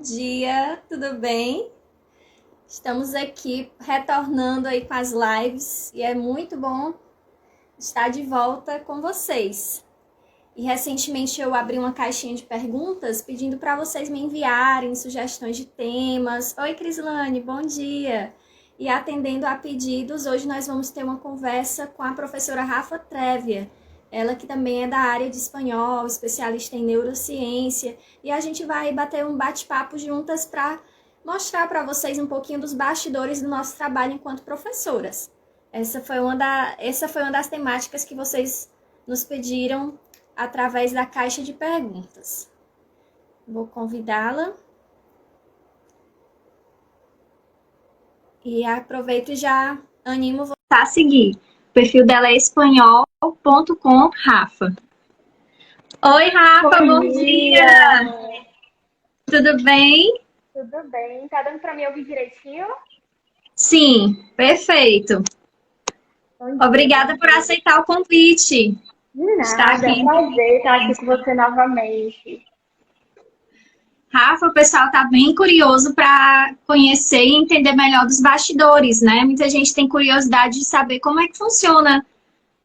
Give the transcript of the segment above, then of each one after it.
dia, tudo bem? Estamos aqui retornando aí com as lives e é muito bom estar de volta com vocês. E recentemente eu abri uma caixinha de perguntas pedindo para vocês me enviarem sugestões de temas. Oi, Crislane, bom dia! E atendendo a pedidos, hoje nós vamos ter uma conversa com a professora Rafa Trévia. Ela que também é da área de espanhol, especialista em neurociência. E a gente vai bater um bate-papo juntas para mostrar para vocês um pouquinho dos bastidores do nosso trabalho enquanto professoras. Essa foi uma das temáticas que vocês nos pediram através da caixa de perguntas. Vou convidá-la. E aproveito e já animo você a seguir. O perfil dela é espanhol.com Rafa. Oi, Rafa, bom dia! Tudo bem? Tudo bem. Tá dando para me ouvir direitinho? Sim, perfeito. Obrigada por aceitar o convite. De nada, é um prazer estar aqui com você novamente. Rafa, o pessoal está bem curioso para conhecer e entender melhor dos bastidores, né? Muita gente tem curiosidade de saber como é que funciona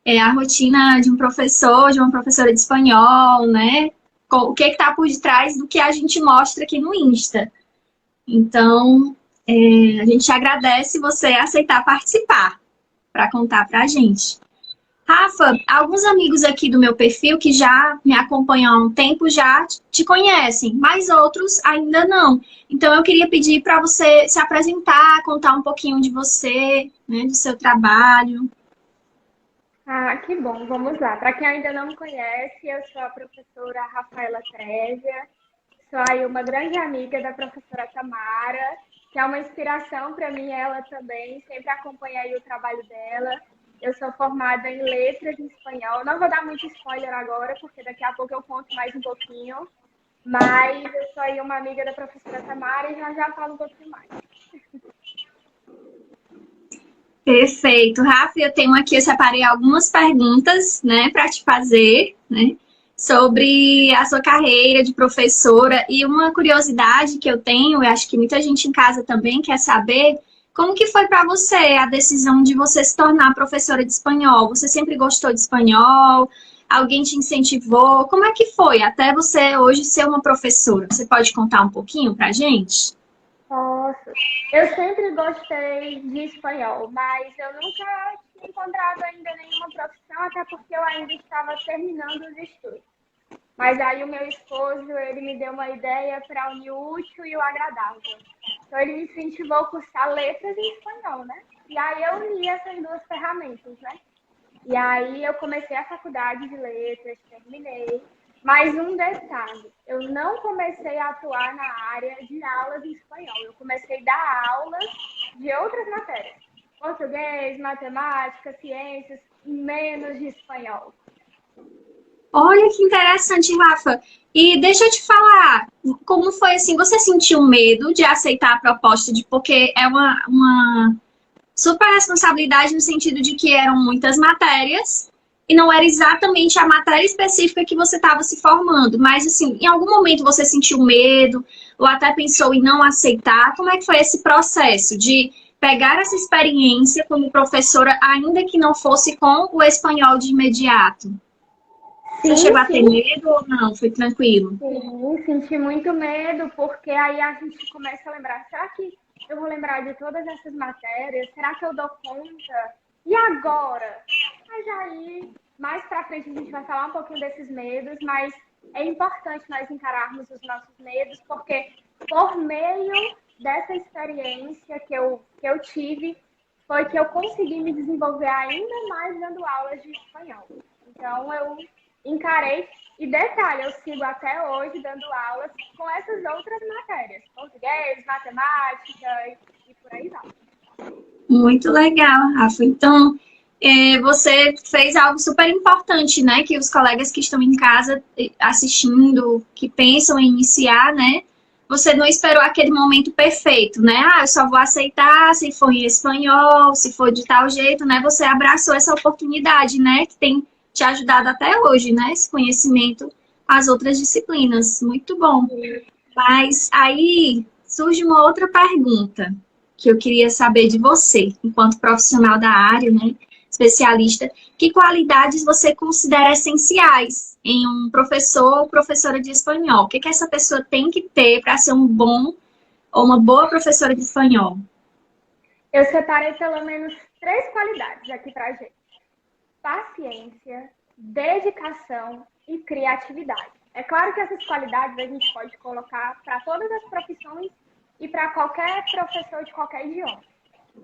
a rotina de um professor, de uma professora de espanhol, né? O que está por detrás do que a gente mostra aqui no Insta. Então, a gente agradece você aceitar participar para contar para a gente. Rafa, alguns amigos aqui do meu perfil que já me acompanham há um tempo já te conhecem, mas outros ainda não. Então, eu queria pedir para você se apresentar, contar um pouquinho de você, né, do seu trabalho. Ah, que bom. Vamos lá. Para quem ainda não me conhece, eu sou a professora Rafaela Trévia. Sou aí uma grande amiga da professora Tamara, que é uma inspiração para mim, ela também. Sempre acompanha aí o trabalho dela. Eu sou formada em letras em espanhol. Não vou dar muito spoiler agora, porque daqui a pouco eu conto mais um pouquinho. Mas eu sou aí uma amiga da professora Tamara e já falo um pouquinho mais. Perfeito. Rafa, eu tenho aqui, eu separei algumas perguntas, né, para te fazer, né, sobre a sua carreira de professora. E uma curiosidade que eu tenho, eu acho que muita gente em casa também quer saber, como que foi para você a decisão de você se tornar professora de espanhol? Você sempre gostou de espanhol? Alguém te incentivou? Como é que foi até você hoje ser uma professora? Você pode contar um pouquinho pra gente? Posso. Eu sempre gostei de espanhol, mas eu nunca tinha encontrado ainda nenhuma profissão, até porque eu ainda estava terminando os estudos. Mas aí o meu esposo, ele me deu uma ideia para unir o útil e o agradável. Então ele me incentivou a cursar letras em espanhol, né? E aí eu uni essas duas ferramentas, né? E aí eu comecei a faculdade de letras, terminei. Mas um detalhe, eu não comecei a atuar na área de aulas de espanhol. Eu comecei a dar aulas de outras matérias. Português, matemática, ciências, menos de espanhol. Olha que interessante, Rafa. E deixa eu te falar, como foi assim, você sentiu medo de aceitar a proposta porque é uma super responsabilidade no sentido de que eram muitas matérias e não era exatamente a matéria específica que você estava se formando, mas assim, em algum momento você sentiu medo ou até pensou em não aceitar? Como é que foi esse processo de pegar essa experiência como professora, ainda que não fosse com o espanhol de imediato? Você chegou a ter medo ou não? Foi tranquilo? Sim, senti muito medo, porque aí a gente começa a lembrar, será que eu vou lembrar de todas essas matérias? Será que eu dou conta? E agora? Mas aí, mais pra frente a gente vai falar um pouquinho desses medos, mas é importante nós encararmos os nossos medos, porque por meio dessa experiência que eu tive, foi que eu consegui me desenvolver ainda mais dando aulas de espanhol. Então, eu encarei, e detalhe, eu sigo até hoje dando aulas com essas outras matérias, português, matemática e por aí vai. Muito legal, Rafa. Então, você fez algo super importante, né? Que os colegas que estão em casa assistindo, que pensam em iniciar, né? Você não esperou aquele momento perfeito, né? Ah, eu só vou aceitar se for em espanhol, se for de tal jeito, né? Você abraçou essa oportunidade, né? Que tem te ajudado até hoje, né? Esse conhecimento com as outras disciplinas. Muito bom. Mas aí surge uma outra pergunta que eu queria saber de você, enquanto profissional da área, né, especialista, que qualidades você considera essenciais em um professor ou professora de espanhol? O que essa pessoa tem que ter para ser um bom ou uma boa professora de espanhol? Eu separei pelo menos 3 qualidades aqui pra gente: paciência, dedicação e criatividade. É claro que essas qualidades a gente pode colocar para todas as profissões e para qualquer professor de qualquer idioma.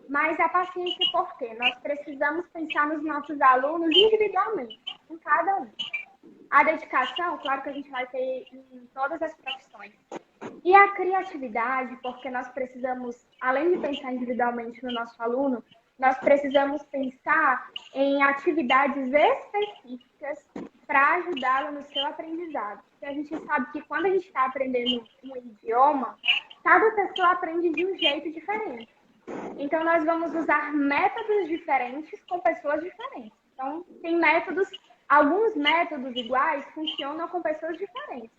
Mas a paciência, por quê? Nós precisamos pensar nos nossos alunos individualmente, em cada um. A dedicação, claro que a gente vai ter em todas as profissões. E a criatividade, porque nós precisamos, além de pensar individualmente no nosso aluno, nós precisamos pensar em atividades específicas para ajudá-lo no seu aprendizado. Porque a gente sabe que quando a gente está aprendendo um idioma, cada pessoa aprende de um jeito diferente. Então, nós vamos usar métodos diferentes com pessoas diferentes. Então, tem métodos, alguns métodos iguais funcionam com pessoas diferentes,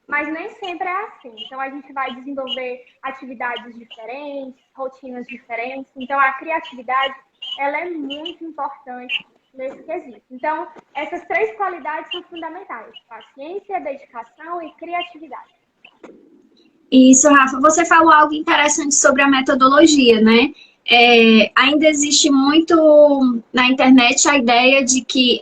mas nem sempre é assim. Então, a gente vai desenvolver atividades diferentes, rotinas diferentes. Então, a criatividade, ela é muito importante nesse quesito. Então, essas 3 qualidades são fundamentais: paciência, dedicação e criatividade. Isso, Rafa, você falou algo interessante sobre a metodologia, né? Ainda existe muito na internet a ideia de que,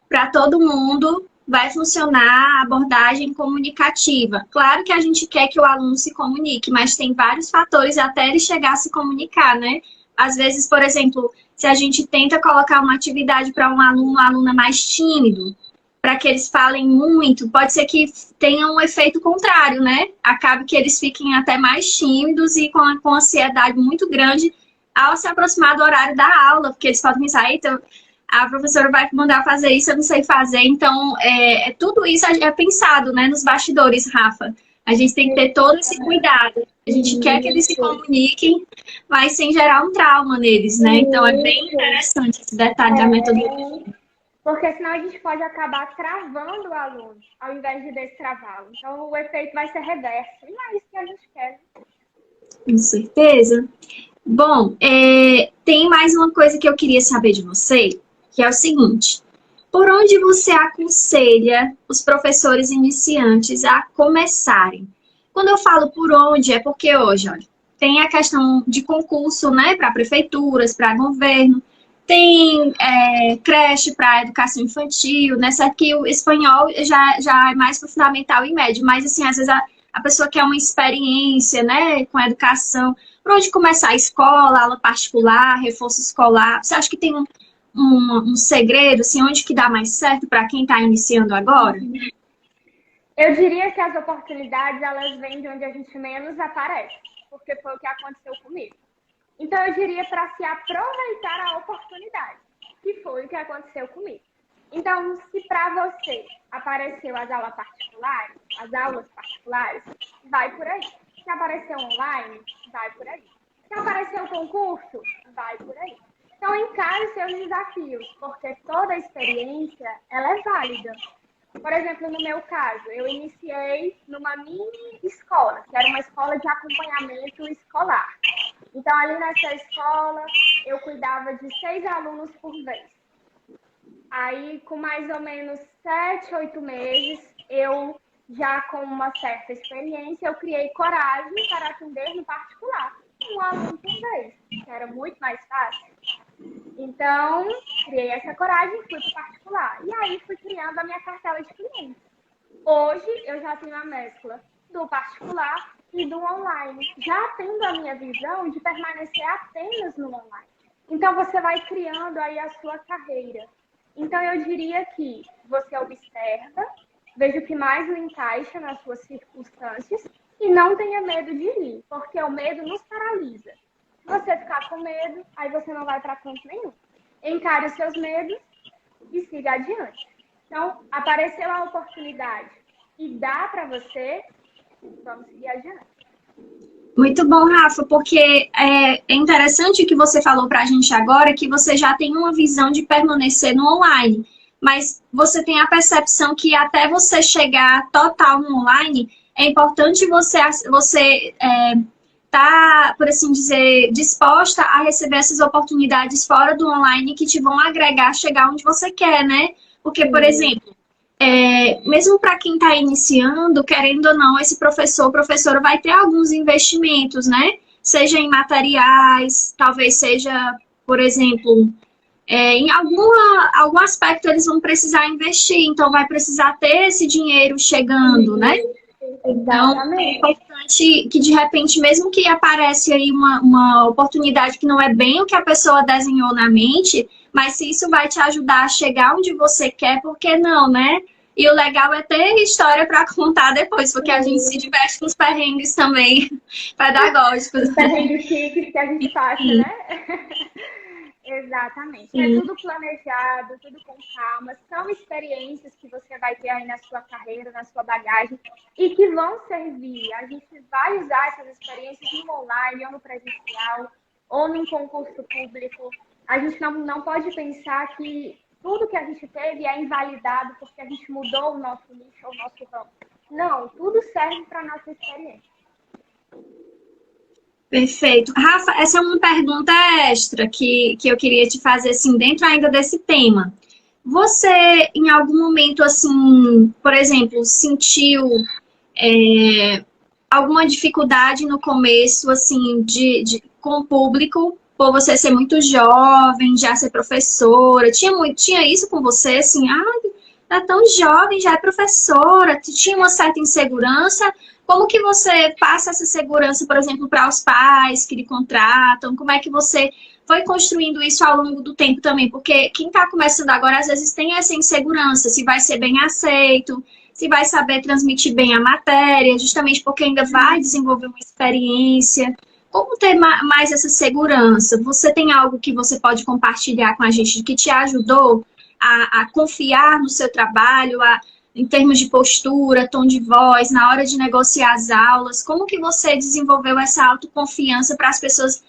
para todo mundo vai funcionar a abordagem comunicativa. Claro que a gente quer que o aluno se comunique, mas tem vários fatores até ele chegar a se comunicar, né? Às vezes, por exemplo, se a gente tenta colocar uma atividade para um aluno ou aluna mais tímido, para que eles falem muito, pode ser que tenha um efeito contrário, né? Acabe que eles fiquem até mais tímidos e com ansiedade muito grande ao se aproximar do horário da aula, porque eles podem pensar, eita, a professora vai mandar fazer isso, eu não sei fazer. Então, tudo isso é pensado, né, nos bastidores, Rafa. A gente tem que ter todo esse cuidado. A gente quer que eles se comuniquem, mas sem gerar um trauma neles, né? Então, é bem interessante esse detalhe da metodologia. Porque senão a gente pode acabar travando o aluno, ao invés de destravá-lo. Então, o efeito vai ser reverso. E não é isso que a gente quer. Com certeza. Bom, tem mais uma coisa que eu queria saber de você, que é o seguinte: por onde você aconselha os professores iniciantes a começarem? Quando eu falo por onde, é porque hoje, olha, tem a questão de concurso, né, para prefeituras, para governo, tem creche para educação infantil, né, certo que o espanhol já é mais para fundamental e médio, mas assim, às vezes a pessoa quer uma experiência, né, com a educação. Por onde começar? Escola, aula particular, reforço escolar? Você acha que tem um segredo, assim, onde que dá mais certo para quem está iniciando agora? Eu diria que as oportunidades, elas vêm de onde a gente menos aparece, porque foi o que aconteceu comigo. Então, eu diria para se aproveitar a oportunidade, que foi o que aconteceu comigo. Então, se para você apareceu as aulas particulares, vai por aí. Se apareceu online, vai por aí. Se apareceu concurso, vai por aí. Então, encare seus desafios, porque toda experiência, ela é válida. Por exemplo, no meu caso, eu iniciei numa mini escola, que era uma escola de acompanhamento escolar. Então, ali nessa escola, eu cuidava de 6 alunos por vez. Aí, com mais ou menos 7, 8 meses, eu, já com uma certa experiência, eu criei coragem para atender no particular, um aluno por vez, que era muito mais fácil. Então, criei essa coragem e fui para o particular. E aí, fui criando a minha cartela de clientes. Hoje, eu já tenho a mescla do particular e do online, já tendo a minha visão de permanecer apenas no online. Então, você vai criando aí a sua carreira. Então, eu diria que você observa, veja o que mais lhe encaixa nas suas circunstâncias e não tenha medo de ir, porque o medo nos paralisa. Se você ficar com medo, aí você não vai para canto nenhum. Encare os seus medos e siga adiante. Então, apareceu a oportunidade e dá para você, vamos seguir adiante. Muito bom, Rafa, porque é interessante o que você falou para a gente agora, que você já tem uma visão de permanecer no online, mas você tem a percepção que até você chegar total no online, é importante você tá, por assim dizer, disposta a receber essas oportunidades fora do online que te vão agregar, chegar onde você quer, né? Porque, por exemplo, mesmo para quem está iniciando, querendo ou não, esse professor ou professora vai ter alguns investimentos, né? Seja em materiais, talvez seja, por exemplo, em algum aspecto eles vão precisar investir, então vai precisar ter esse dinheiro chegando, né? Então, é Exatamente. importante que, de repente, mesmo que aparece aí uma oportunidade que não é bem o que a pessoa desenhou na mente, mas se isso vai te ajudar a chegar onde você quer, por que não, né? E o legal é ter história para contar depois, porque a gente se diverte com os perrengues também pedagógicos. Os perrengues chiques que a gente passa, né? Exatamente. É Sim. tudo planejado, tudo com calma. São experiências que você vai ter aí na sua carreira, na sua bagagem, e que vão servir. A gente vai usar essas experiências no online, ou no presencial, ou num concurso público. A gente não pode pensar que tudo que a gente teve é invalidado porque a gente mudou o nosso nicho ou o nosso ramo. Não, tudo serve para a nossa experiência. Perfeito. Rafa, essa é uma pergunta extra que eu queria te fazer, assim, dentro ainda desse tema. Você, em algum momento, assim, por exemplo, sentiu alguma dificuldade no começo, assim, com o público, por você ser muito jovem, já ser professora? Tinha isso com você, assim, tá tão jovem, já é professora, tinha uma certa insegurança? Como que você passa essa segurança, por exemplo, para os pais que lhe contratam? Como é que você foi construindo isso ao longo do tempo também? Porque quem está começando agora, às vezes, tem essa insegurança, se vai ser bem aceito, se vai saber transmitir bem a matéria, justamente porque ainda vai desenvolver uma experiência. Como ter mais essa segurança? Você tem algo que você pode compartilhar com a gente que te ajudou a confiar no seu trabalho, em termos de postura, tom de voz, na hora de negociar as aulas? Como que você desenvolveu essa autoconfiança para as pessoas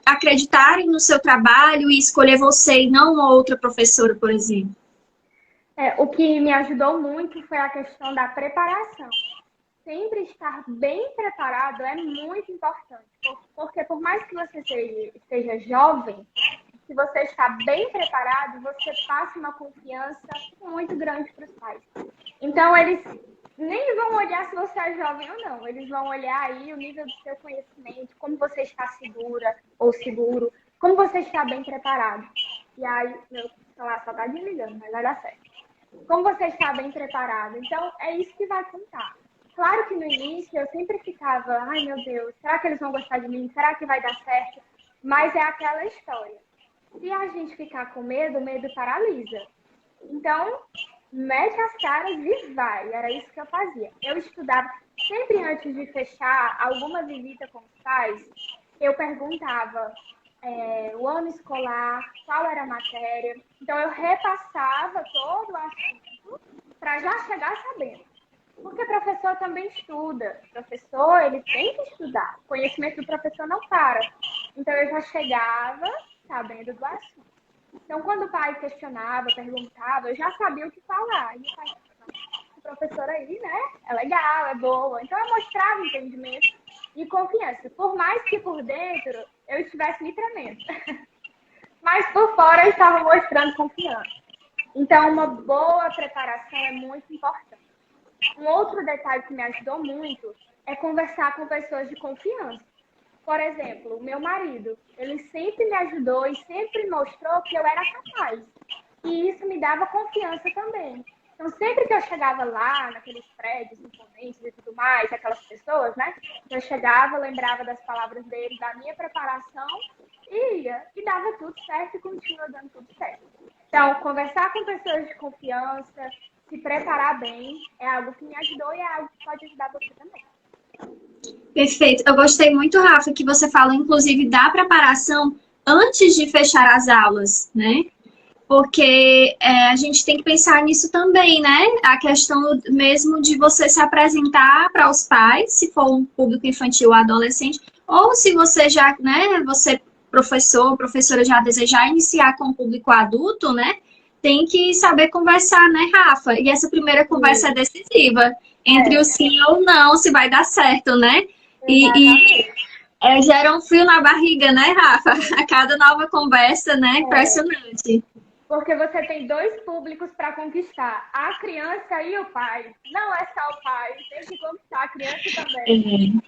acreditarem no seu trabalho e escolher você e não outra professora, por exemplo? O que me ajudou muito foi a questão da preparação. Sempre estar bem preparado é muito importante, porque por mais que você esteja jovem, se você está bem preparado, você passa uma confiança muito grande para os pais. Então, eles nem vão olhar se você é jovem ou não. Eles vão olhar aí o nível do seu conhecimento, como você está segura ou seguro, como você está bem preparado. E aí, meu celular só está desligando, mas vai dar certo. Como você está bem preparado. Então, é isso que vai contar. Claro que no início eu sempre ficava, ai meu Deus, será que eles vão gostar de mim? Será que vai dar certo? Mas é aquela história. Se a gente ficar com medo, o medo paralisa. Então, mete as caras e vai. Era isso que eu fazia. Eu estudava, sempre antes de fechar alguma visita com os pais, eu perguntava o ano escolar, qual era a matéria. Então, eu repassava todo o assunto para já chegar sabendo. Porque o professor também estuda. O professor, ele tem que estudar. O conhecimento do professor não para. Então, eu já chegava sabendo do assunto. Então, quando o pai questionava, perguntava, eu já sabia o que falar. E o pai, a professora aí, né? É legal, é boa. Então, eu mostrava entendimento e confiança. Por mais que por dentro eu estivesse me tremendo. Mas por fora eu estava mostrando confiança. Então, uma boa preparação é muito importante. Um outro detalhe que me ajudou muito é conversar com pessoas de confiança. Por exemplo, o meu marido, ele sempre me ajudou e sempre mostrou que eu era capaz. E isso me dava confiança também. Então, sempre que eu chegava lá, naqueles prédios imponentes e tudo mais, aquelas pessoas, né? Eu chegava, lembrava das palavras dele, da minha preparação, e ia. E dava tudo certo e continua dando tudo certo. Então, conversar com pessoas de confiança, se preparar bem, é algo que me ajudou e é algo que pode ajudar você também. Perfeito. Eu gostei muito, Rafa, que você fala, inclusive, da preparação antes de fechar as aulas, né? Porque a gente tem que pensar nisso também, né? A questão mesmo de você se apresentar para os pais, se for um público infantil ou adolescente, ou se você já, né, você professor, professora já desejar iniciar com o público adulto, né? Tem que saber conversar, né, Rafa? E essa primeira conversa é decisiva. entre o sim ou não, se vai dar certo, né? E Exatamente. gera um frio na barriga, né, Rafa? A cada nova conversa, né? É, Impressionante. porque você tem dois públicos para conquistar, a criança e o pai. Não é só o pai, tem que conquistar a criança também.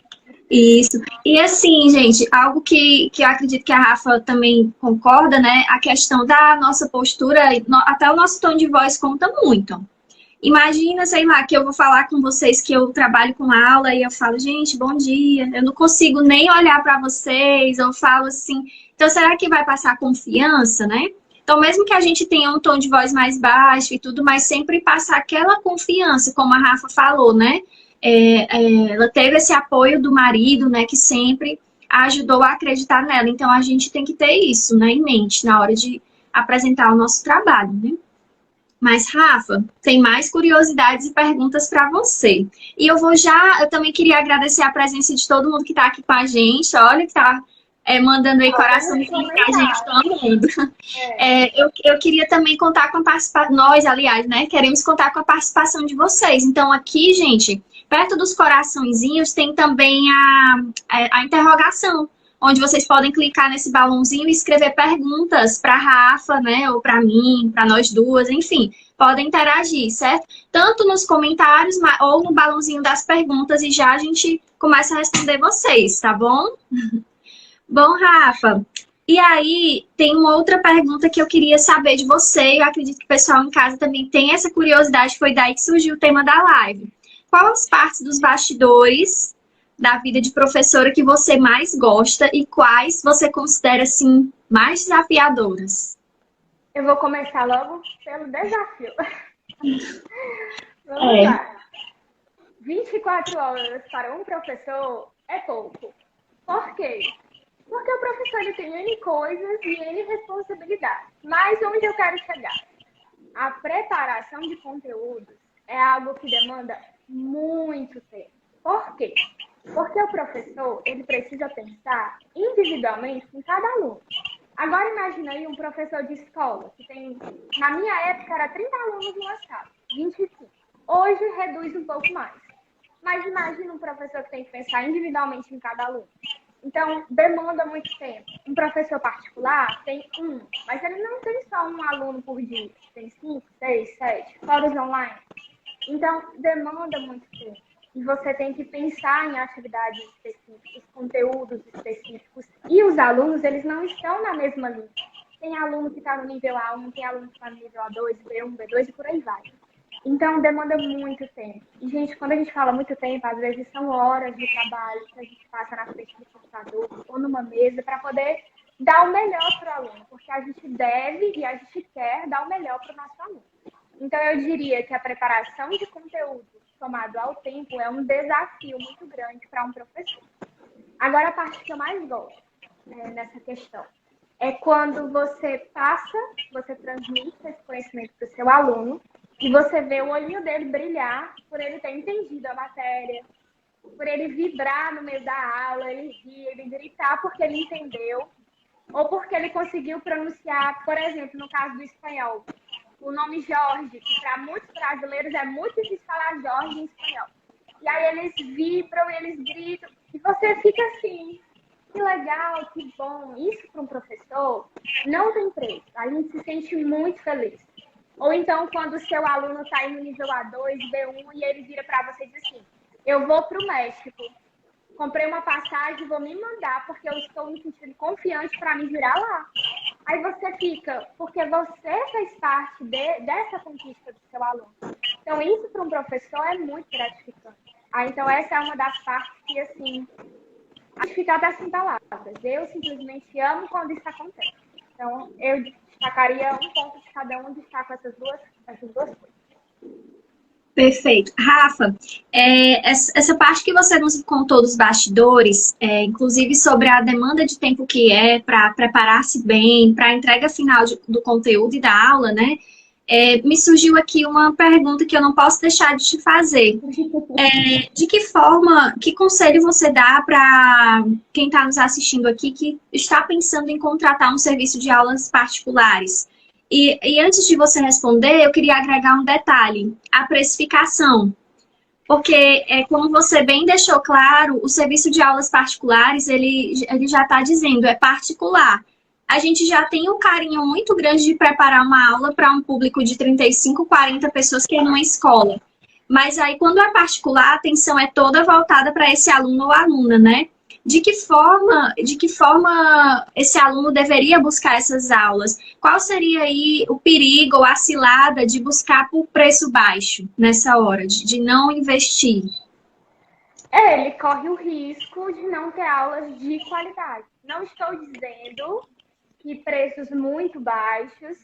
Isso. E assim, gente, algo que eu acredito que a Rafa também concorda, né? A questão da nossa postura, até o nosso tom de voz conta muito. Imagina, sei lá, que eu vou falar com vocês que eu trabalho com aula e eu falo, gente, bom dia. Eu não consigo nem olhar para vocês, eu falo assim. Então, será que vai passar confiança, né? Então, mesmo que a gente tenha um tom de voz mais baixo e tudo, mas sempre passar aquela confiança, como a Rafa falou, né? Ela teve esse apoio do marido, né, que sempre a ajudou a acreditar nela. Então, a gente tem que ter isso, né, em mente na hora de apresentar o nosso trabalho, né? Mas, Rafa, tem mais curiosidades e perguntas para você. E eu também queria agradecer a presença de todo mundo que está aqui com a gente. Olha, que está mandando aí Olha nos coraçãozinho para a gente, tô comentários. amando. É. Eu queria também contar com a participação, nós, aliás, né, queremos contar com a participação de vocês. Então, aqui, gente, perto dos coraçõezinhos tem também a interrogação, onde vocês podem clicar nesse balãozinho e escrever perguntas para a Rafa, né, ou para mim, para nós duas, enfim, podem interagir, certo? Tanto nos comentários ou no balãozinho das perguntas e já a gente começa a responder vocês, tá bom? Bom, Rafa, e aí tem uma outra pergunta que eu queria saber de você, eu acredito que o pessoal em casa também tem essa curiosidade, foi daí que surgiu o tema da live. Qual as partes dos bastidores da vida de professora que você mais gosta e quais você considera, assim, mais desafiadoras? Eu vou começar logo pelo desafio. Vamos É, lá. 24 horas para um professor é pouco. Por quê? Porque o professor ele tem N coisas e N responsabilidades. Mas onde eu quero chegar? A preparação de conteúdos é algo que demanda muito tempo. Por quê? Porque o professor ele precisa pensar individualmente com cada aluno. Agora imagina aí um professor de escola, que tem, na minha época era 30 alunos numa sala, 25. Hoje reduz um pouco mais. Mas imagina um professor que tem que pensar individualmente em cada aluno. Então, demanda muito tempo. Um professor particular tem mas ele não tem só um aluno por dia. Tem 5, 6, 7, fora os online. Então, demanda muito tempo. E você tem que pensar em atividades específicas, conteúdos específicos. E os alunos, eles não estão na mesma linha. Tem aluno que está no nível A1, tem aluno que está no nível A2, B1, B2 e por aí vai. Então, demanda muito tempo. E, gente, quando a gente fala muito tempo, às vezes são horas de trabalho que a gente passa na frente do computador ou numa mesa para poder dar o melhor para o aluno. Porque a gente deve e a gente quer dar o melhor para o nosso aluno. Então, eu diria que a preparação de conteúdo somado ao tempo é um desafio muito grande para um professor. Agora, a parte que eu mais gosto nessa questão é quando você transmite esse conhecimento para o seu aluno e você vê o olhinho dele brilhar por ele ter entendido a matéria, por ele vibrar no meio da aula, ele rir, ele gritar porque ele entendeu, ou porque ele conseguiu pronunciar, por exemplo, no caso do espanhol, o nome Jorge, que para muitos brasileiros é muito difícil falar Jorge em espanhol. E aí eles vibram, eles gritam, e você fica assim, que legal, que bom. Isso para um professor não tem preço. A gente se sente muito feliz. Ou então, quando o seu aluno está aí no nível A2, B1, e ele vira para você e diz assim, eu vou para o México, comprei uma passagem, vou me mandar, porque eu estou me sentindo confiante para me virar lá. Aí você fica, porque você fez parte dessa conquista do seu aluno. Então, isso para um professor é muito gratificante. Então, essa é uma das partes que, assim, a gente fica até sem palavras. Eu simplesmente amo quando isso acontece. Então, eu destacaria um ponto de cada um, destaco essas duas coisas. perfeito. Rafa, essa parte que você nos contou dos bastidores, inclusive sobre a demanda de tempo que é para preparar-se bem, para a entrega final do conteúdo e da aula, né? Me surgiu aqui uma pergunta que eu não posso deixar de te fazer. De que forma, que conselho você dá para quem está nos assistindo aqui que está pensando em contratar um serviço de aulas particulares? E antes de você responder, eu queria agregar um detalhe: a precificação. Porque, como você bem deixou claro, o serviço de aulas particulares, ele já está dizendo, é particular. A gente já tem um carinho muito grande de preparar uma aula para um público de 35, 40 pessoas que é numa escola. Mas aí, quando é particular, a atenção é toda voltada para esse aluno ou aluna, né? De que forma esse aluno deveria buscar essas aulas? Qual seria aí o perigo ou a cilada de buscar por preço baixo nessa hora, de não investir? Ele corre o risco de não ter aulas de qualidade. Não estou dizendo que preços muito baixos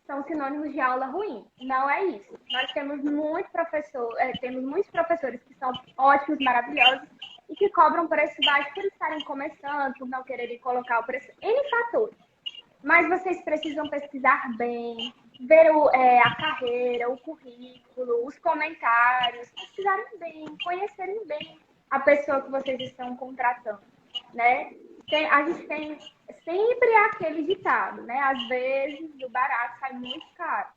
são sinônimos de aula ruim. Não é isso. Nós temos temos muitos professores que são ótimos, maravilhosos e que cobram preço baixo por estarem começando, por não quererem colocar o preço, N fatores. Mas vocês precisam pesquisar bem, ver a carreira, o currículo, os comentários, pesquisarem bem, conhecerem bem a pessoa que vocês estão contratando, né? A gente tem sempre aquele ditado, né? Às vezes, o barato sai muito caro.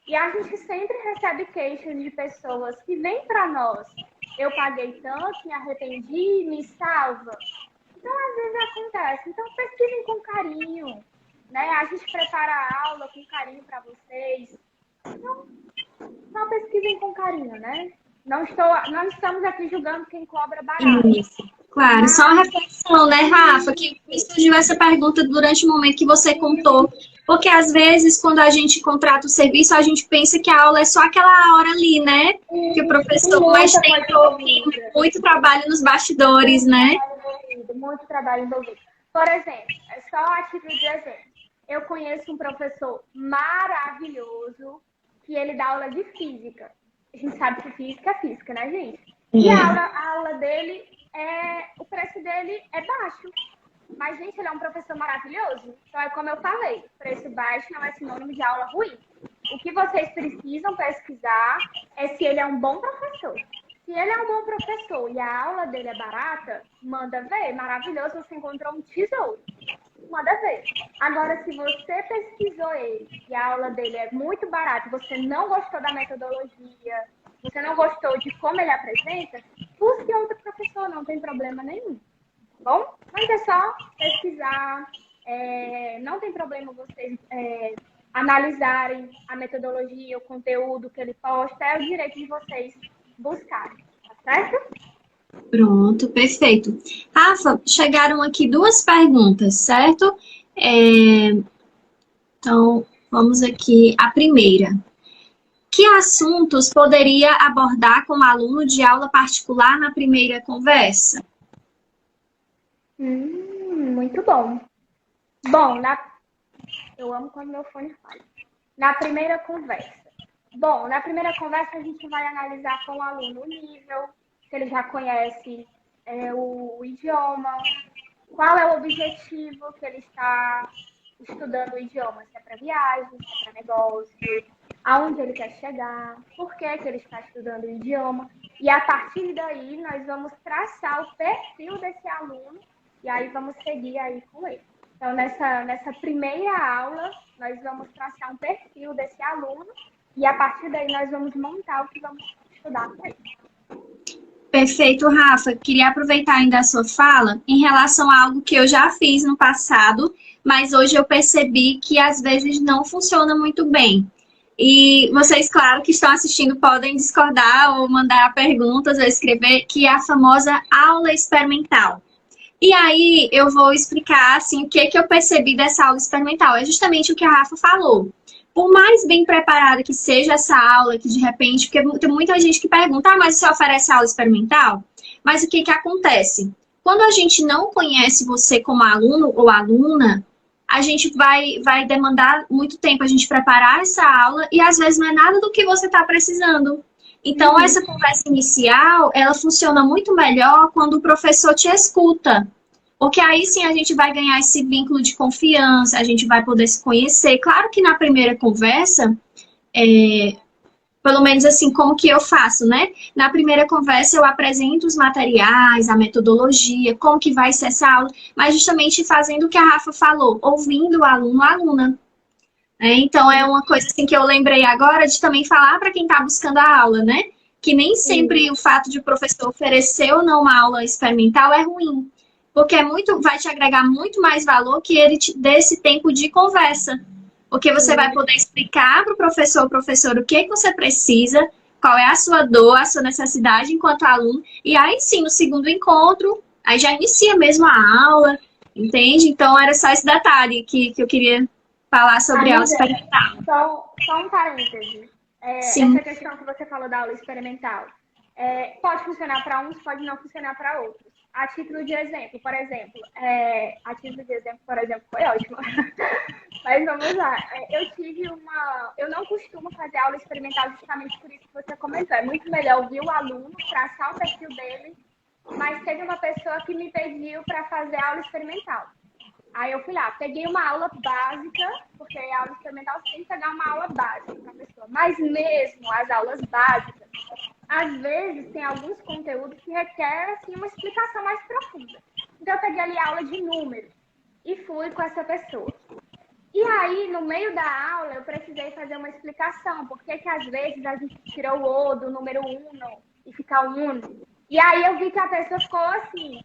E a gente sempre recebe queixas de pessoas que vêm para nós. Eu paguei tanto, me arrependi, me salva. Então, às vezes acontece. Então, pesquisem com carinho, né? A gente prepara a aula com carinho para vocês. Então, só pesquisem com carinho, né? Não estamos aqui julgando quem cobra barato. Isso. Claro, só uma reflexão, né, Rafa, que me surgiu essa pergunta durante o momento que você contou, porque às vezes quando a gente contrata o serviço, a gente pensa que a aula é só aquela hora ali, né, que o professor, mas tem muito trabalho nos bastidores, né? Muito trabalho envolvido. Por exemplo, só a título de exemplo, eu conheço um professor maravilhoso que ele dá aula de física. A gente sabe que física é física, né, gente? E a aula dele, o preço dele é baixo. Mas, gente, ele é um professor maravilhoso. Então, é como eu falei, preço baixo não é sinônimo de aula ruim. O que vocês precisam pesquisar é se ele é um bom professor. Se ele é um bom professor e a aula dele é barata, manda ver. Maravilhoso, você encontrou um tesouro. Manda ver. Agora, se você pesquisou ele e a aula dele é muito barata, você não gostou da metodologia, você não gostou de como ele apresenta, busque outro professor, não tem problema nenhum. Bom? Mas é só pesquisar, não tem problema vocês analisarem a metodologia, o conteúdo que ele posta, é o direito de vocês buscarem, tá certo? Pronto, perfeito. Rafa, chegaram aqui duas perguntas, certo? Então, vamos aqui. A primeira. Que assuntos poderia abordar com aluno de aula particular na primeira conversa? Muito bom. Bom, eu amo quando meu fone falha. Na primeira conversa. Bom, na primeira conversa a gente vai analisar com o aluno o nível, se ele já conhece o idioma, qual é o objetivo que ele está estudando o idioma, se é para viagem, se é para negócio, aonde ele quer chegar, por que ele está estudando o idioma. E a partir daí nós vamos traçar o perfil desse aluno e aí vamos seguir aí com ele. Então, nessa primeira aula, nós vamos traçar um perfil desse aluno e a partir daí nós vamos montar o que vamos estudar com ele. Perfeito, Rafa. Queria aproveitar ainda a sua fala em relação a algo que eu já fiz no passado, mas hoje eu percebi que às vezes não funciona muito bem. E vocês, claro, que estão assistindo, podem discordar ou mandar perguntas ou escrever, que é a famosa aula experimental. E aí eu vou explicar assim, o que eu percebi dessa aula experimental. É justamente o que a Rafa falou. Por mais bem preparada que seja essa aula, que de repente, porque tem muita gente que pergunta, mas você oferece aula experimental? Mas o que acontece? Quando a gente não conhece você como aluno ou aluna, a gente vai demandar muito tempo a gente preparar essa aula e às vezes não é nada do que você está precisando. Então, essa conversa inicial, ela funciona muito melhor quando o professor te escuta. Porque aí sim a gente vai ganhar esse vínculo de confiança, a gente vai poder se conhecer. Claro que na primeira conversa, pelo menos assim, como que eu faço, né? Na primeira conversa eu apresento os materiais, a metodologia, como que vai ser essa aula, mas justamente fazendo o que a Rafa falou, ouvindo o aluno, a aluna. Então é uma coisa assim que eu lembrei agora de também falar para quem está buscando a aula, né? que nem sempre o fato de o professor oferecer ou não uma aula experimental é ruim. Porque vai te agregar muito mais valor que ele te dê esse tempo de conversa. Porque você vai poder explicar para o professor, o que você precisa, qual é a sua dor, a sua necessidade enquanto aluno. E aí sim, no segundo encontro, aí já inicia mesmo a aula, entende? Então era só esse detalhe que eu queria falar sobre a aula experimental. Só um parêntese. Sim. Essa questão que você falou da aula experimental. Pode funcionar para uns, pode não funcionar para outros. A título de exemplo, por exemplo, foi ótimo. Mas vamos lá. Eu não costumo fazer aula experimental justamente por isso que você comentou. É muito melhor ouvir o aluno, traçar o perfil dele, mas teve uma pessoa que me pediu para fazer aula experimental. Aí eu fui lá, peguei uma aula básica, porque a aula experimental você tem que pegar uma aula básica para a pessoa. Mas mesmo as aulas básicas, às vezes tem alguns conteúdos que requerem assim, uma explicação mais profunda. Então eu peguei ali a aula de números e fui com essa pessoa. E aí, no meio da aula, eu precisei fazer uma explicação, porque que às vezes a gente tira o O do número 1 e fica 1. E aí eu vi que a pessoa ficou assim,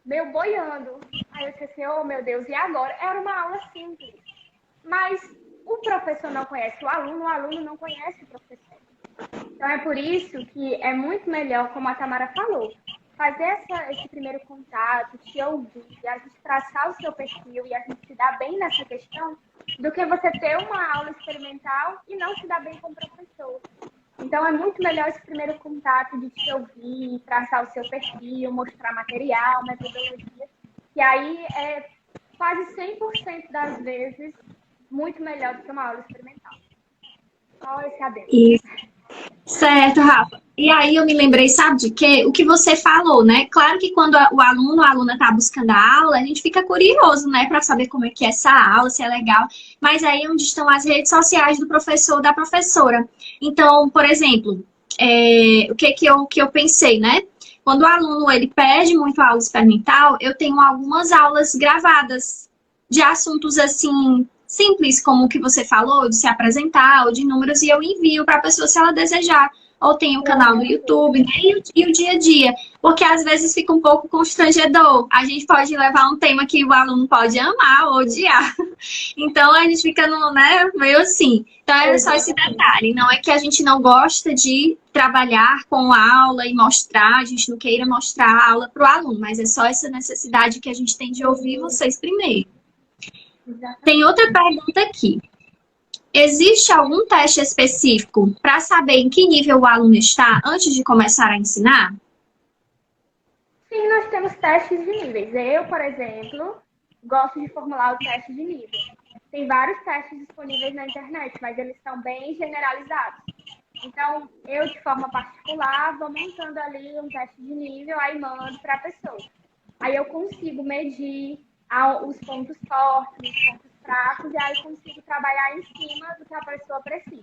meio boiando. Aí eu disse assim, oh meu Deus, e agora? Era uma aula simples. Mas o professor não conhece o aluno não conhece o professor. Então é por isso que é muito melhor, como a Tamara falou, fazer esse primeiro contato, te ouvir, a gente traçar o seu perfil e a gente se dar bem nessa questão, do que você ter uma aula experimental e não se dar bem com o professor. Então, é muito melhor esse primeiro contato de te ouvir, traçar o seu perfil, mostrar material, metodologia. E aí, é quase 100% das vezes, muito melhor do que uma aula experimental. Só esse adendo. Isso. Certo, Rafa. E aí eu me lembrei, sabe de quê? O que você falou, né? Claro que quando o aluno ou a aluna está buscando a aula, a gente fica curioso, né? Para saber como é que é essa aula, se é legal. Mas aí é onde estão as redes sociais do professor ou da professora. Então, por exemplo, o que eu pensei, né? Quando o aluno ele pede muito aula experimental, eu tenho algumas aulas gravadas de assuntos assim simples, como o que você falou, de se apresentar, ou de números, e eu envio para a pessoa se ela desejar. Ou tem o canal no YouTube, né? E o dia a dia. Porque às vezes fica um pouco constrangedor. A gente pode levar um tema que o aluno pode amar ou odiar. Então a gente fica meio assim. Então era só esse detalhe. Não é que a gente não gosta de trabalhar com a aula e mostrar, a gente não queira mostrar a aula para o aluno, mas é só essa necessidade que a gente tem de ouvir vocês primeiro. Tem outra pergunta aqui. Existe algum teste específico para saber em que nível o aluno está antes de começar a ensinar? Sim, nós temos testes de níveis. Eu, por exemplo, gosto de formular o teste de nível. Tem vários testes disponíveis na internet, mas eles são bem generalizados. Então, eu, de forma particular, vou montando ali um teste de nível, aí mando para a pessoa. Aí eu consigo medir os pontos fortes, os pontos fracos, e aí consigo trabalhar em cima do que a pessoa precisa.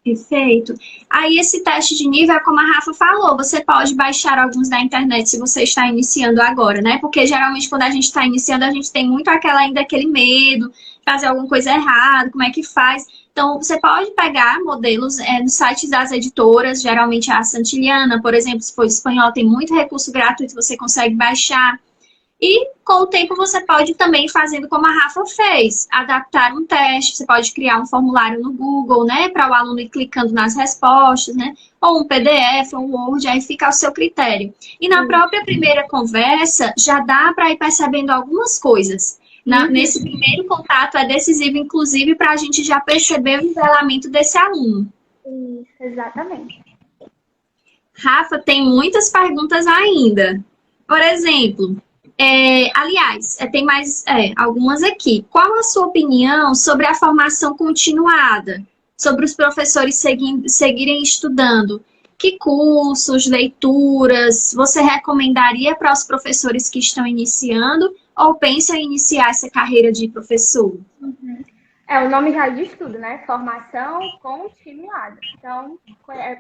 Perfeito. Aí esse teste de nível é como a Rafa falou, você pode baixar alguns da internet se você está iniciando agora, né? Porque geralmente quando a gente está iniciando, a gente tem muito aquele medo, fazer alguma coisa errada, como é que faz. Então, você pode pegar modelos nos sites das editoras, geralmente a Santillana, por exemplo, se for espanhol, tem muito recurso gratuito, você consegue baixar. E com o tempo você pode também ir fazendo como a Rafa fez, adaptar um teste, você pode criar um formulário no Google, né, para o aluno ir clicando nas respostas, né, ou um PDF, ou um Word, aí fica ao seu critério. E na própria primeira conversa, já dá para ir percebendo algumas coisas. Nesse primeiro contato é decisivo, inclusive, para a gente já perceber o nivelamento desse aluno. Isso, exatamente. Rafa, tem muitas perguntas ainda. Por exemplo... aliás, tem mais algumas aqui. Qual a sua opinião sobre a formação continuada? Sobre os professores seguirem estudando? Que cursos, leituras você recomendaria para os professores que estão iniciando ou pensam em iniciar essa carreira de professor? O nome já diz tudo, né? Formação continuada. Então,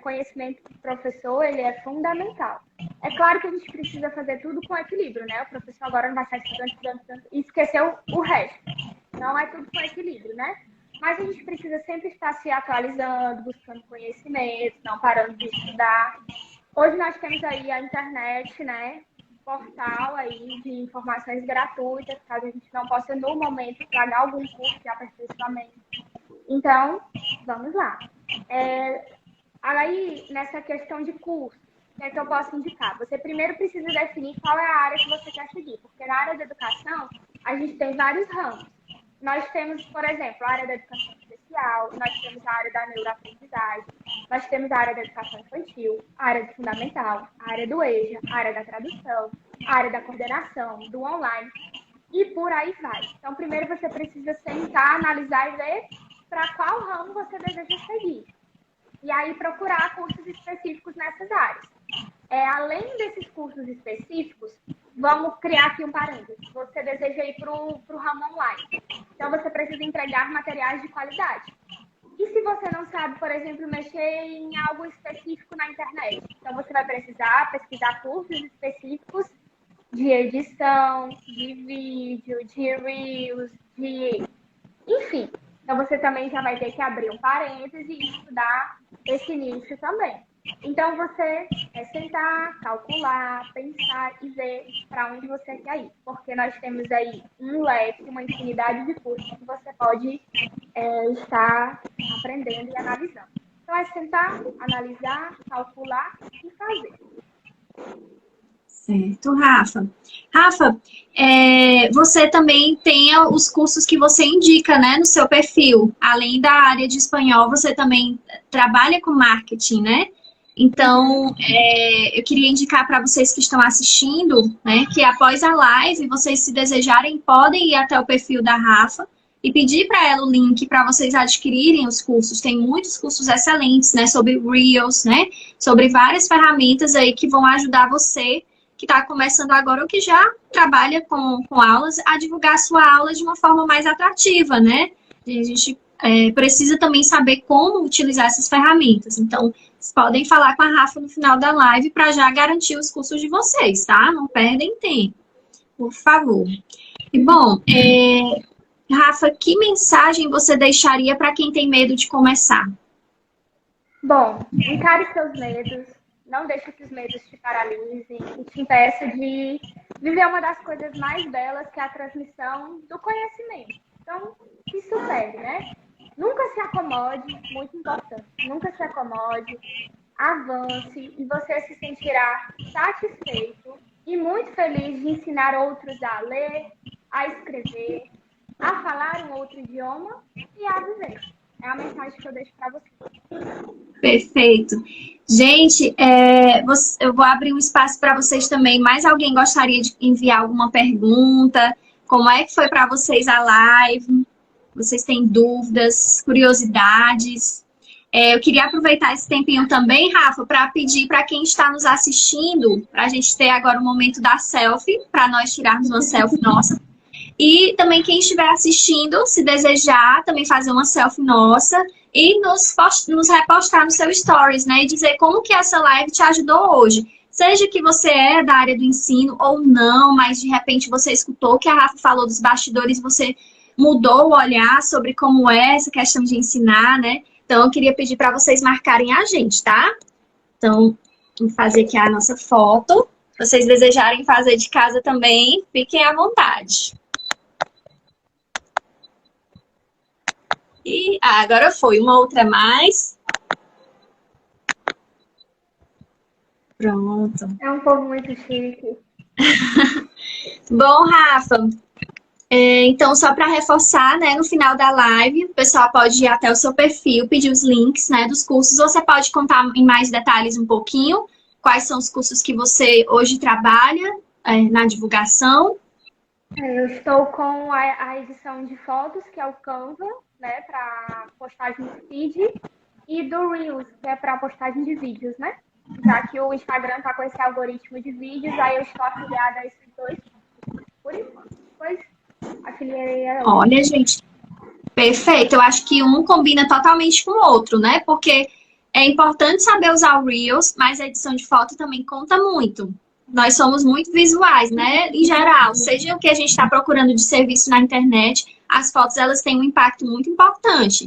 conhecimento do professor, ele é fundamental. É claro que a gente precisa fazer tudo com equilíbrio, né? O professor agora não vai estar estudando e esqueceu o resto. Não é tudo com equilíbrio, né? Mas a gente precisa sempre estar se atualizando, buscando conhecimento, não parando de estudar. Hoje nós temos aí a internet, né? Portal aí de informações gratuitas, caso a gente não possa, no momento, pagar algum curso de aperfeiçoamento. Então, vamos lá. Aí, nessa questão de curso, o que é que eu posso indicar? Você primeiro precisa definir qual é a área que você quer seguir, porque na área da educação, a gente tem vários ramos. Nós temos, por exemplo, a área da educação especial, nós temos a área da neuroaprendizagem, nós temos a área da educação infantil, a área do fundamental, a área do EJA, a área da tradução, a área da coordenação, do online, e por aí vai. Então, primeiro você precisa sentar, analisar e ver para qual ramo você deseja seguir. E aí procurar cursos específicos nessas áreas. Além desses cursos específicos, vamos criar aqui um parênteses. Você deseja ir para o ramo online. Então, você precisa entregar materiais de qualidade. E se você não sabe, por exemplo, mexer em algo específico na internet? Então, você vai precisar pesquisar cursos específicos de edição, de vídeo, de reels, enfim. Então, você também já vai ter que abrir um parêntese e estudar esse nicho também. Então, você sentar, calcular, pensar e ver para onde você quer ir. Porque nós temos aí um leque, uma infinidade de cursos que você pode estar aprendendo e analisando. Então, é sentar, analisar, calcular e fazer. Certo, Rafa. Rafa, você também tem os cursos que você indica, né, no seu perfil. Além da área de espanhol, você também trabalha com marketing, né? Então, eu queria indicar para vocês que estão assistindo, né, que após a live, vocês, se desejarem, podem ir até o perfil da Rafa e pedir para ela o link para vocês adquirirem os cursos. Tem muitos cursos excelentes, né, sobre Reels, né, sobre várias ferramentas aí que vão ajudar você que está começando agora ou que já trabalha com aulas, a divulgar a sua aula de uma forma mais atrativa, né? E a gente precisa também saber como utilizar essas ferramentas. Então, vocês podem falar com a Rafa no final da live para já garantir os cursos de vocês, tá? Não perdem tempo, por favor. E, bom, Rafa, que mensagem você deixaria para quem tem medo de começar? Bom, encare seus medos. Não deixe que os medos te paralisem e te impeça de viver uma das coisas mais belas, que é a transmissão do conhecimento. Então, se supere, né? Nunca se acomode, muito importante. Nunca se acomode, avance e você se sentirá satisfeito e muito feliz de ensinar outros a ler, a escrever, a falar um outro idioma e a viver. É a mensagem que eu deixo para você. Perfeito. Gente, eu vou abrir um espaço para vocês também. Mais alguém gostaria de enviar alguma pergunta? Como é que foi para vocês a live? Vocês têm dúvidas, curiosidades? Eu queria aproveitar esse tempinho também, Rafa, para pedir para quem está nos assistindo, para a gente ter agora o momento da selfie, para nós tirarmos uma selfie nossa. E também quem estiver assistindo, se desejar, também fazer uma selfie nossa e nos repostar no seu stories, né? E dizer como que essa live te ajudou hoje. Seja que você é da área do ensino ou não, mas de repente você escutou que a Rafa falou dos bastidores, você mudou o olhar sobre como é essa questão de ensinar, né? Então, eu queria pedir para vocês marcarem a gente, tá? Então, vou fazer aqui a nossa foto. Se vocês desejarem fazer de casa também, fiquem à vontade. E agora foi, uma outra mais. Pronto. É um povo muito chique. Bom, Rafa, então só para reforçar, né, no final da live, o pessoal pode ir até o seu perfil, pedir os links, né, dos cursos. Você pode contar em mais detalhes um pouquinho quais são os cursos que você hoje trabalha na divulgação. Eu estou com a edição de fotos, que é o Canva, né, para postagem de feed, e do Reels, que é para postagem de vídeos, né? Já que o Instagram tá com esse algoritmo de vídeos, aí eu estou afiliada a esses dois, por enquanto. Depois afiliei a outro. Olha, gente, perfeito. Eu acho que um combina totalmente com o outro, né? Porque é importante saber usar o Reels, mas a edição de foto também conta muito. nós somos muito visuais, né? Em geral, seja o que a gente está procurando de serviço na internet, as fotos elas têm um impacto muito importante,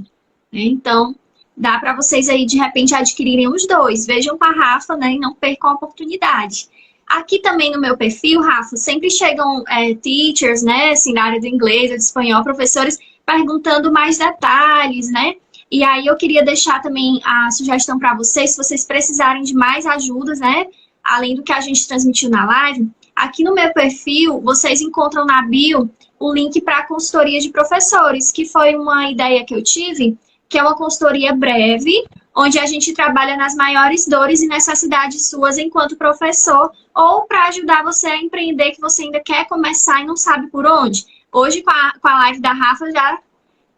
né? Então, dá para vocês aí, de repente, adquirirem os dois. Vejam com a Rafa, né? E não percam a oportunidade. Aqui também no meu perfil, Rafa, sempre chegam teachers, né? Assim, na área do inglês, do espanhol, professores, perguntando mais detalhes, né? E aí eu queria deixar também a sugestão para vocês, se vocês precisarem de mais ajudas, né? Além do que a gente transmitiu na live, aqui no meu perfil, vocês encontram na bio o link para a consultoria de professores, que foi uma ideia que eu tive, que é uma consultoria breve, onde a gente trabalha nas maiores dores e necessidades suas enquanto professor, ou para ajudar você a empreender, que você ainda quer começar e não sabe por onde. Hoje, com a live da Rafa,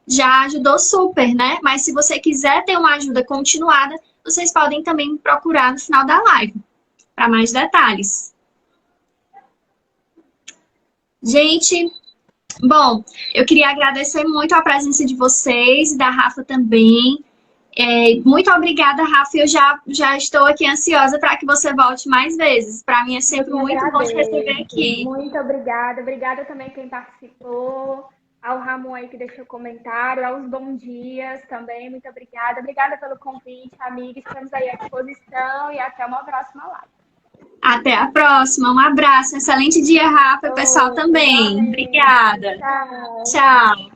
já ajudou super, né? Mas se você quiser ter uma ajuda continuada, vocês podem também me procurar no final da live, para mais detalhes. Gente, bom, eu queria agradecer muito a presença de vocês e da Rafa também. Muito obrigada, Rafa. Eu já estou aqui ansiosa para que você volte mais vezes. Para mim é sempre muito bom te receber aqui. Muito obrigada. Obrigada também quem participou, ao Ramon aí que deixou comentário, aos bom dias também. Muito obrigada. Obrigada pelo convite, amiga. Estamos aí à disposição e até uma próxima live. Até a próxima. Um abraço. Excelente dia, Rafa. E o pessoal também. Obrigada. Tchau. Tchau.